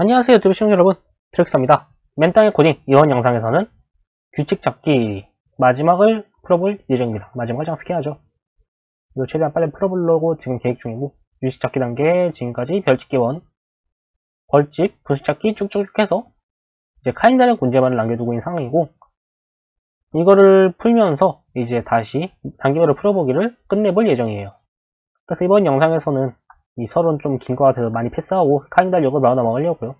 안녕하세요 유튜브 시청자 여러분, 트릭스입니다. 맨땅의 코딩 이번 영상에서는 규칙 잡기 마지막을 풀어볼 예정입니다. 마지막을 장식해야죠. 이거 최대한 빨리 풀어보려고 지금 계획 중이고, 규칙 잡기 단계 지금까지 별짓기 1, 벌집, 부식 잡기 쭉쭉 해서 이제 카인다력 문제만을 남겨두고 있는 상황이고, 이거를 풀면서 이제 다시 단계별로 풀어보기를 끝내볼 예정이에요. 그래서 이번 영상에서는 이 설은 좀 긴 것 같아서 많이 패스하고 카인달력을 바로 넘어가려고요.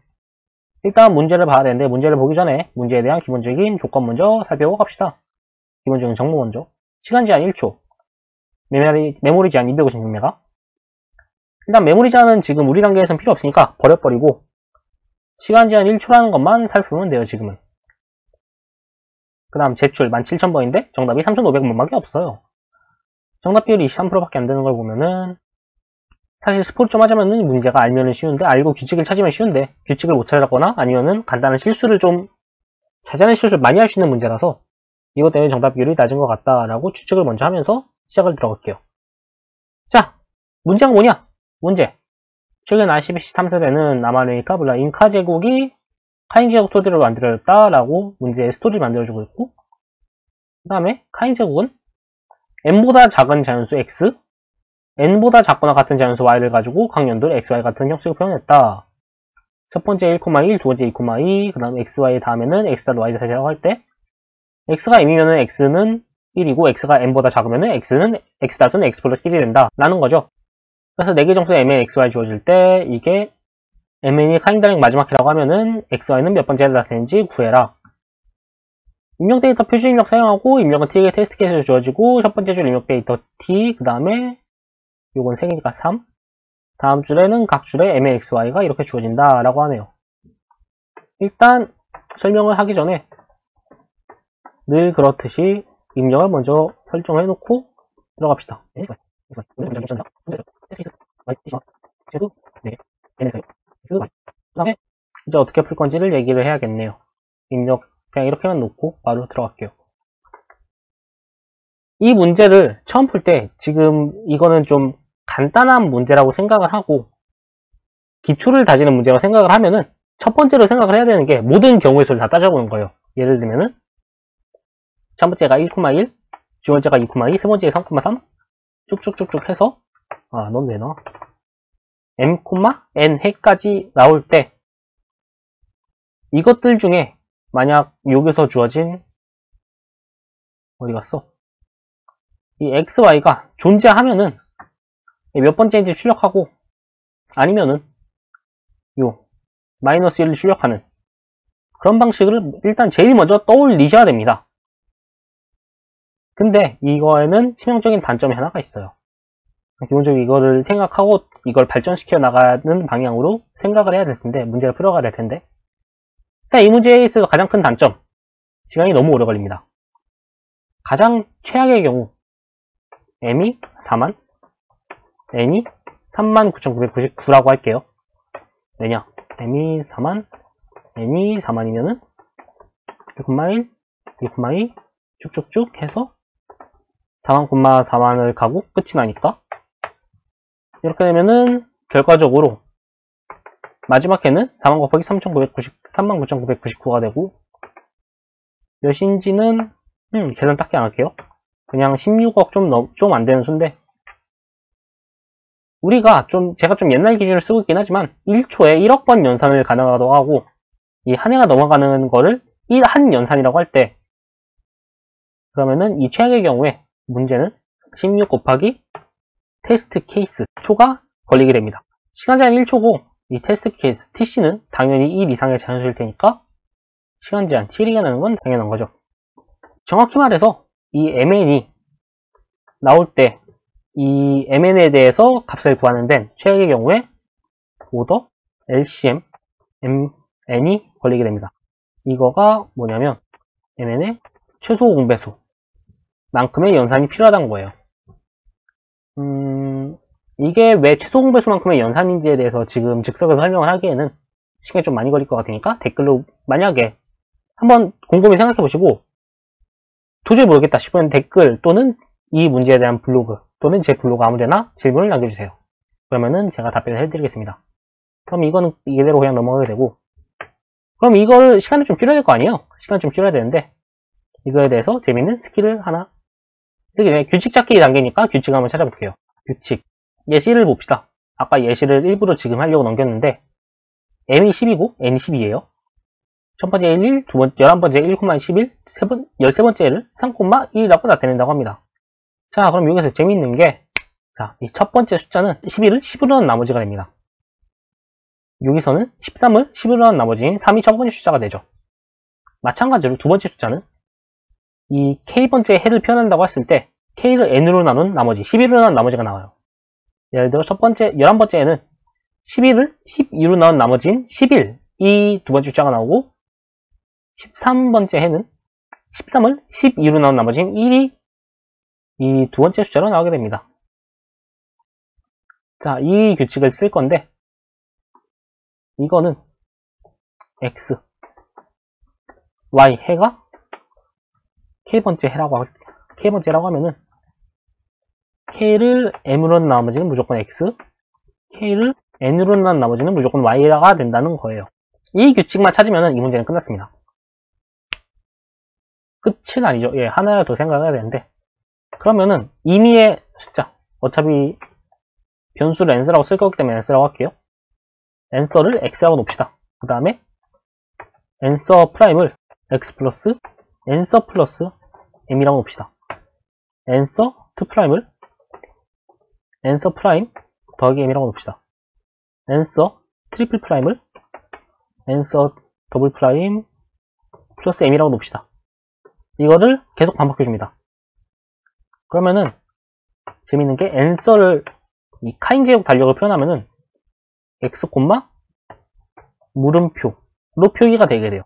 일단 문제를 봐야 되는데, 문제를 보기 전에 문제에 대한 기본적인 조건 먼저 살펴보고 갑시다. 기본적인 정보 먼저. 시간 제한 1초. 메모리 제한 256MB. 일단 메모리 제한은 지금 우리 단계에서는 필요 없으니까 버려버리고, 시간 제한 1초라는 것만 살펴보면 돼요, 지금은. 그 다음 제출 17,000번인데 정답이 3,500번밖에 없어요. 정답 비율이 23%밖에 안 되는 걸 보면은, 사실 스포를 좀 하자면은 문제가 알면은 쉬운데, 알고 규칙을 찾으면 쉬운데, 규칙을 못 찾았거나 아니면은 간단한 실수를 좀, 자잘한 실수를 많이 할 수 있는 문제라서 이것 때문에 정답 비율이 낮은 것 같다라고 추측을 먼저 하면서 시작을 들어갈게요. 자, 문제가 뭐냐? 문제. 최근 RCBC 탐사대는 남한의 카불라 잉카 제국이 카인 제국 토대로 만들어졌다라고 문제의 스토리를 만들어주고 있고, 그 다음에 카인 제국은 n보다 작은 자연수 x, n보다 작거나 같은 자연수 y를 가지고 각 연도를 xy 같은 형식으로 표현했다. 첫 번째 1,1, 두 번째 2,2, 그 다음에 xy 다음에는 x, y 사이라고 할 때, x가 m이면은 x는 1이고 x가 n보다 작으면은 x는 x 플러스 1이 된다 라는 거죠. 그래서 4개 정도의 mn, xy 주어질 때, 이게 mn이 카인다링 마지막 키라고 하면은 xy는 몇 번째에 나타내는지 구해라. 입력 데이터 표준 입력 사용하고, 입력은 t에게 테스트 케이스로 주어지고, 첫 번째 줄 입력 데이터 t, 그 다음에 요건 3개니까 3. 다음 줄에는 각 줄에 mn, xy가 이렇게 주어진다 라고 하네요. 일단 설명을 하기 전에 늘 그렇듯이 입력을 먼저 설정해 놓고 들어갑시다. 그다음에 이제 어떻게 풀 건지를 얘기를 해야겠네요. 입력 그냥 이렇게만 놓고 바로 들어갈게요. 이 문제를 처음 풀 때, 지금 이거는 좀 간단한 문제라고 생각을 하고 기초를 다지는 문제라고 생각을 하면은, 첫 번째로 생각을 해야 되는 게 모든 경우의 수를 다 따져보는 거예요. 예를 들면은 첫 번째가 1,1, 두 번째가 2,2, 세 번째가 3,3 쭉쭉쭉쭉 해서, 넌 왜 넣어? m, n 해까지 나올 때, 이것들 중에 만약 여기서 주어진, 어디 갔어? 이 x, y가 존재하면은 몇 번째인지 출력하고, 아니면은 요 마이너스 1을 출력하는 그런 방식을 일단 제일 먼저 떠올리셔야 됩니다. 근데 이거에는 치명적인 단점이 하나가 있어요. 기본적으로 이거를 생각하고 이걸 발전시켜 나가는 방향으로 생각을 해야 될 텐데, 문제를 풀어가야 될 텐데, 일단 이 문제에 있어서 가장 큰 단점, 시간이 너무 오래 걸립니다. 가장 최악의 경우 m이 4만, n이 39,999라고 할게요. 왜냐? m이 4만, n이 4만이면은 1,1, 2,2 쭉쭉쭉 해서 4만, 4만을 가고 끝이 나니까, 이렇게 되면은 결과적으로 마지막 해는 4만 곱하기 39,999가 되고, 몇인지는 계산 딱히 안 할게요. 그냥 16억 좀 안 되는 수인데, 제가 좀 옛날 기준을 쓰고 있긴 하지만 1초에 1억 번 연산을 가능하다고 하고, 이 한 해가 넘어가는 거를 한 연산이라고 할 때, 그러면은 이 최악의 경우에 문제는 16 곱하기 테스트 케이스 초가 걸리게 됩니다. 시간 제한 1초고, 이 테스트 케이스 tc는 당연히 1 이상의 자연수일 테니까 시간 제한 t이가 나는 건 당연한 거죠. 정확히 말해서 이 mn이 나올 때, 이 mn에 대해서 값을 구하는 데는 최악의 경우에 오더 LCM mn이 걸리게 됩니다. 이거가 뭐냐면 mn의 최소 공배수 만큼의 연산이 필요하다는 거예요. 이게 왜 최소 공배수만큼의 연산인지에 대해서 지금 즉석에서 설명을 하기에는 시간이 좀 많이 걸릴 것 같으니까, 댓글로 만약에 한번 곰곰이 생각해 보시고 도저히 모르겠다 싶으면 댓글 또는 이 문제에 대한 블로그 또는 제 블로그 아무데나 질문을 남겨주세요. 그러면은 제가 답변을 해드리겠습니다. 그럼 이거는 이대로 그냥 넘어가게 되고, 그럼 이걸 시간을 좀 줄여야 될 거 아니에요? 시간 좀 줄여야 되는데, 이거에 대해서 재밌는 스킬을 하나, 규칙 찾기 단계니까 규칙 한번 찾아볼게요. 규칙. 예시를 봅시다. 아까 예시를 일부러 지금 하려고 넘겼는데, m이 10이고, n이 12예요. 첫 번째 1, 두 번째, 11번째 1,11, 13번째를 3,1이라고 나타낸다고 합니다. 자, 그럼 여기서 재밌는 게, 자, 이 첫 번째 숫자는 11을 10으로 넣은 나머지가 됩니다. 여기서는 13을 10으로 넣은 나머지인 3이 첫 번째 숫자가 되죠. 마찬가지로 두 번째 숫자는 이 k번째 해를 표현한다고 했을 때 k를 n으로 나눈 나머지, 11으로 나눈 나머지가 나와요. 예를 들어 첫 번째, 11번째에는 11을 12로 나눈 나머지인 11, 이 두 번째 숫자가 나오고, 13번째 해는 13을 12로 나눈 나머지인 1이 이 두 번째 숫자로 나오게 됩니다. 자, 이 규칙을 쓸 건데, 이거는 x, y 해가 k번째라고 하면은 k를 m으로 넣은 나머지는 무조건 x, k를 n으로 넣은 나머지는 무조건 y가 된다는 거예요. 이 규칙만 찾으면 이 문제는 끝났습니다. 끝은 아니죠. 예, 하나 더 생각해야 되는데, 그러면은 임의의 숫자, 어차피 변수를 n스라고 쓸 거기 때문에 n스라고 할게요. n서를 x라고 놓읍시다. 그 다음에 n서 프라임을 x 플러스 n서 플러스 m이라고 놓읍시다. n서 2 프라임을 n서 프라임 더하기 m이라고 놓읍시다. n서 트리플 프라임을 n서 더블 프라임 플러스 m이라고 놓읍시다. 이거를 계속 반복해줍니다. 그러면은 재밌는 게 n서를 이 카인 제곱 달력을 표현하면은 x, 물음표로 표기가 되게 돼요.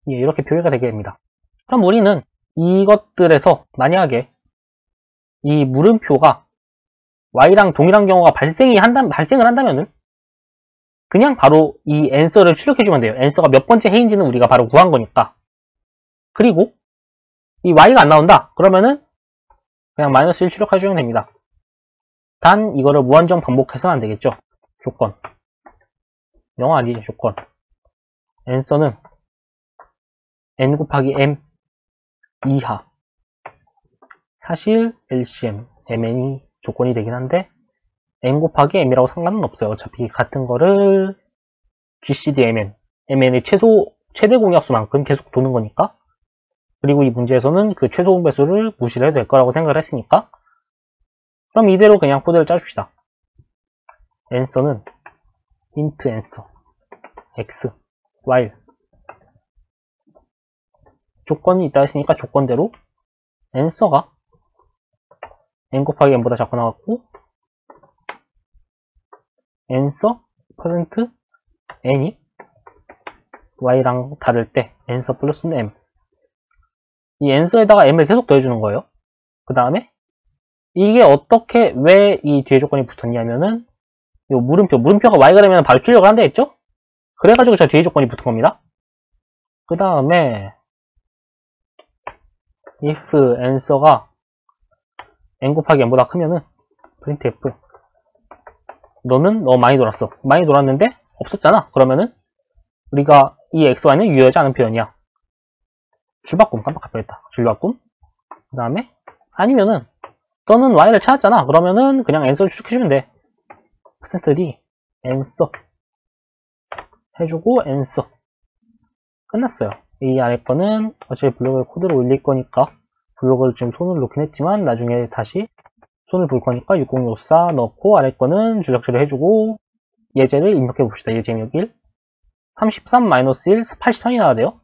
예, 이렇게 표기가 되게 됩니다. 그럼 우리는 이것들에서 만약에 이 물음표가 y랑 동일한 경우가 발생을 한다면은 그냥 바로 이 n서를 출력해주면 돼요. n서가 몇 번째 해인지는 우리가 바로 구한 거니까. 그리고 이 y가 안 나온다. 그러면은 그냥 마이너스 1 출력해주면 됩니다. 단 이거를 무한정 반복해서는 안 되겠죠. 조건. 영어 아니죠, 조건. n서는 n 곱하기 m 이하. 사실 LCM, mn이 조건이 되긴 한데 n 곱하기 m이라고 상관은 없어요. 어차피 같은 거를 GCD mn의 최대 공약수만큼 계속 도는 거니까. 그리고 이 문제에서는 그 최소 공배수를 무시를 해도 될 거라고 생각을 했으니까, 그럼 이대로 그냥 코드를 짜줍시다. n서는 int n서 x, while 조건이 있다 했으니까 조건대로 n서가 n 곱하기 n보다 작고 나왔고, n서 퍼센트 n이 y랑 다를 때 n서 플러스 m, 이 n서에다가 m을 계속 더해주는 거예요. 그 다음에 이게 어떻게 왜 이 뒤에 조건이 붙었냐면은 요 물음표가 y가 되면 바로 출력을 한다 했죠? 그래가지고 저 뒤에 조건이 붙은 겁니다. 그 다음에 if n서가 n 곱하기 n보다 크면은 printf, 너는 너무 많이 돌았어. 많이 돌았는데 없었잖아. 그러면은 우리가 이 xy는 유효하지 않은 표현이야. 줄바꿈, 깜빡 깜빡했다. 줄바꿈. 그 다음에 아니면은 너는 y를 찾았잖아. 그러면은 그냥 n서를 추측해주면 돼. %d n서 해주고 n서 끝났어요. 이 아래 거는 어차피 블록을 코드로 올릴 거니까 블록을 지금 손을 놓긴 했지만 나중에 다시 손을 볼 거니까 6064 넣고 아래 거는 줄적질을 해주고 예제를 입력해 봅시다. 예제 입력 1 33-1 83이 나와야 돼요.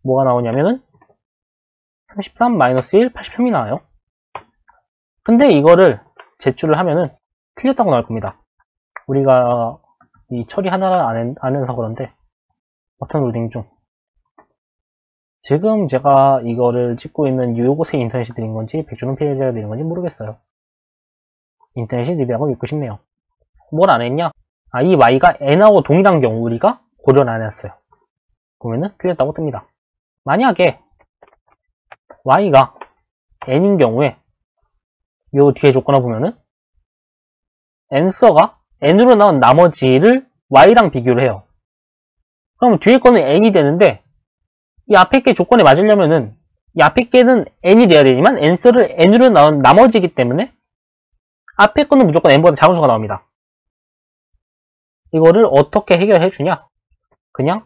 뭐가 나오냐면은 33-1 83이 나와요. 근데 이거를 제출을 하면은 틀렸다고 나올 겁니다. 우리가 이 처리 하나를 안 해서 그런데 버튼 로딩 중 지금 제가 이거를 찍고 있는 요것의 인터넷이 느린 건지 백주는 페이지가 느린 건지 모르겠어요. 인터넷이 느리다고 믿고 싶네요. 뭘 안 했냐? 이 y가 n하고 동일한 경우 우리가 고려를 안 했어요. 그러면은 틀렸다고 뜹니다. 만약에 y가 n인 경우에 요 뒤에 조건을 보면은 n서가 n으로 나온 나머지를 y랑 비교를 해요. 그럼 뒤에 거는 n이 되는데 이 앞에 게 조건에 맞으려면은 이 앞에 게는 n이 돼야 되지만 n수를 n으로 나온 나머지이기 때문에 앞에 거는 무조건 n보다 작은 수가 나옵니다. 이거를 어떻게 해결해 주냐? 그냥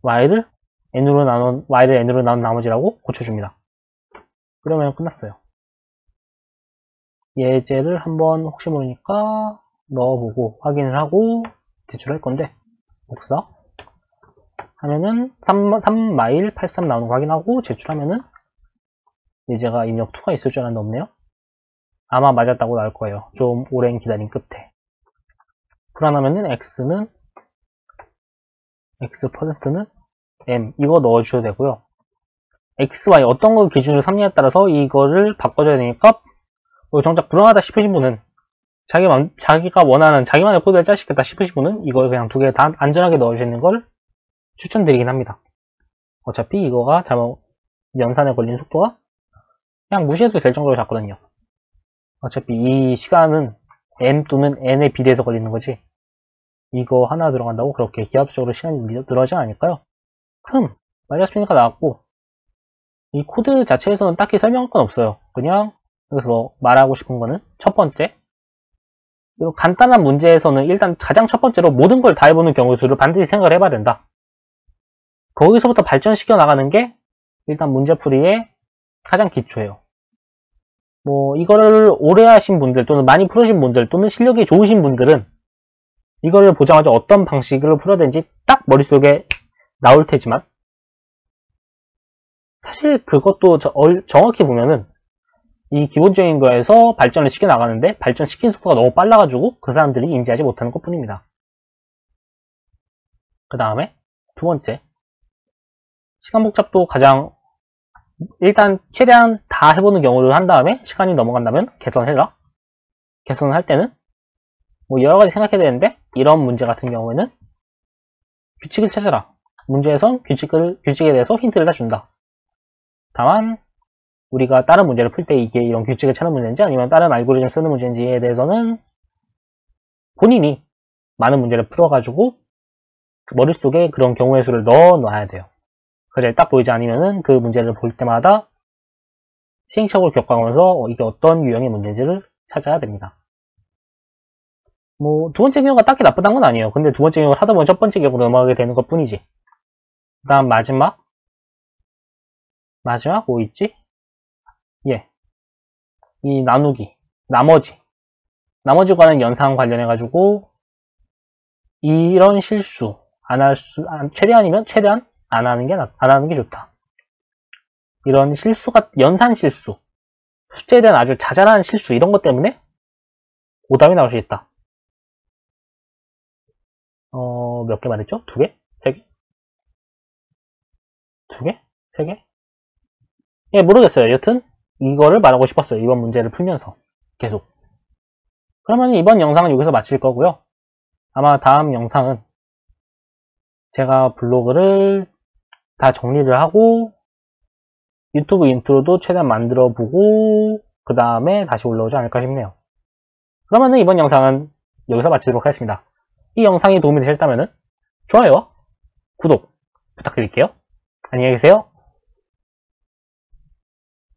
y를 n으로 나눈 나머지라고 고쳐줍니다. 그러면 끝났어요. 예제를 한번 혹시 모르니까 넣어보고 확인을 하고 제출할 건데 복사 하면은 3마일 83 나오는 거 확인하고 제출하면은 예제가 입력 2가 있을 줄 알았는데 없네요. 아마 맞았다고 나올 거예요. 좀 오랜 기다림 끝에. 불안하면은 x는 x%는 m 이거 넣어주셔도 되고요. x, y 어떤 걸 기준으로 삼느냐에 따라서 이거를 바꿔줘야 되니까 정작 불안하다 싶으신 분은 자기가 원하는 자기만의 코드를 짜시겠다 싶으신 분은 이걸 그냥 두 개 다 안전하게 넣어주시는 걸 추천드리긴 합니다. 어차피 이거가 잘못 연산에 걸린 속도가 그냥 무시해도 될 정도로 작거든요. 어차피 이 시간은 m 또는 n에 비례해서 걸리는 거지 이거 하나 들어간다고 그렇게 기하급수적으로 시간이 늘어나지 않을까요? 맞았으니까 나왔고 이 코드 자체에서는 딱히 설명할 건 없어요. 그냥 여기서 말하고 싶은 거는 첫 번째 간단한 문제에서는 일단 가장 첫 번째로 모든 걸 다 해보는 경우 수를 반드시 생각을 해봐야 된다. 거기서부터 발전시켜 나가는 게 일단 문제풀이의 가장 기초예요. 뭐 이거를 오래 하신 분들 또는 많이 풀으신 분들 또는 실력이 좋으신 분들은 이거를 보자마자 어떤 방식으로 풀어야 되는지 딱 머릿속에 나올 테지만 사실 그것도 정확히 보면은 이 기본적인 거에서 발전을 시켜 나가는데 발전시킨 속도가 너무 빨라가지고 그 사람들이 인지하지 못하는 것 뿐입니다. 그 다음에 두 번째 시간 복잡도 가장 일단 최대한 다 해보는 경우를 한 다음에 시간이 넘어간다면 개선해라. 개선을 할 때는 뭐 여러가지 생각해야 되는데 이런 문제 같은 경우에는 규칙을 찾아라. 문제에선 규칙에 대해서 힌트를 다 준다. 다만 우리가 다른 문제를 풀 때 이게 이런 규칙을 찾는 문제인지 아니면 다른 알고리즘 쓰는 문제인지에 대해서는 본인이 많은 문제를 풀어가지고 머릿속에 그런 경우의 수를 넣어 놔야 돼요. 그래 딱 보이지 않으면은 그 문제를 볼 때마다 시행착오를 겪어가면서 이게 어떤 유형의 문제인지를 찾아야 됩니다. 뭐 두 번째 경우가 딱히 나쁘다는 건 아니에요. 근데 두 번째 경우를 하다 보면 첫 번째 경우로 넘어가게 되는 것 뿐이지. 그 다음 마지막 뭐 있지? 이 나누기 나머지 관한 연상 관련해가지고 이런 실수 최대한 안 하는 게 좋다. 이런 실수가 연산 실수 숫자에 대한 아주 자잘한 실수 이런 것 때문에 오답이 나올 수 있다. 몇 개 말했죠? 2개? 3개? 2개? 3개? 예, 모르겠어요. 여튼 이거를 말하고 싶었어요. 이번 문제를 풀면서 계속. 그러면 이번 영상은 여기서 마칠 거고요. 아마 다음 영상은 제가 블로그를 다 정리를 하고 유튜브 인트로도 최대한 만들어 보고 그 다음에 다시 올라오지 않을까 싶네요. 그러면 이번 영상은 여기서 마치도록 하겠습니다. 이 영상이 도움이 되셨다면 좋아요와 구독 부탁드릴게요. 안녕히 계세요.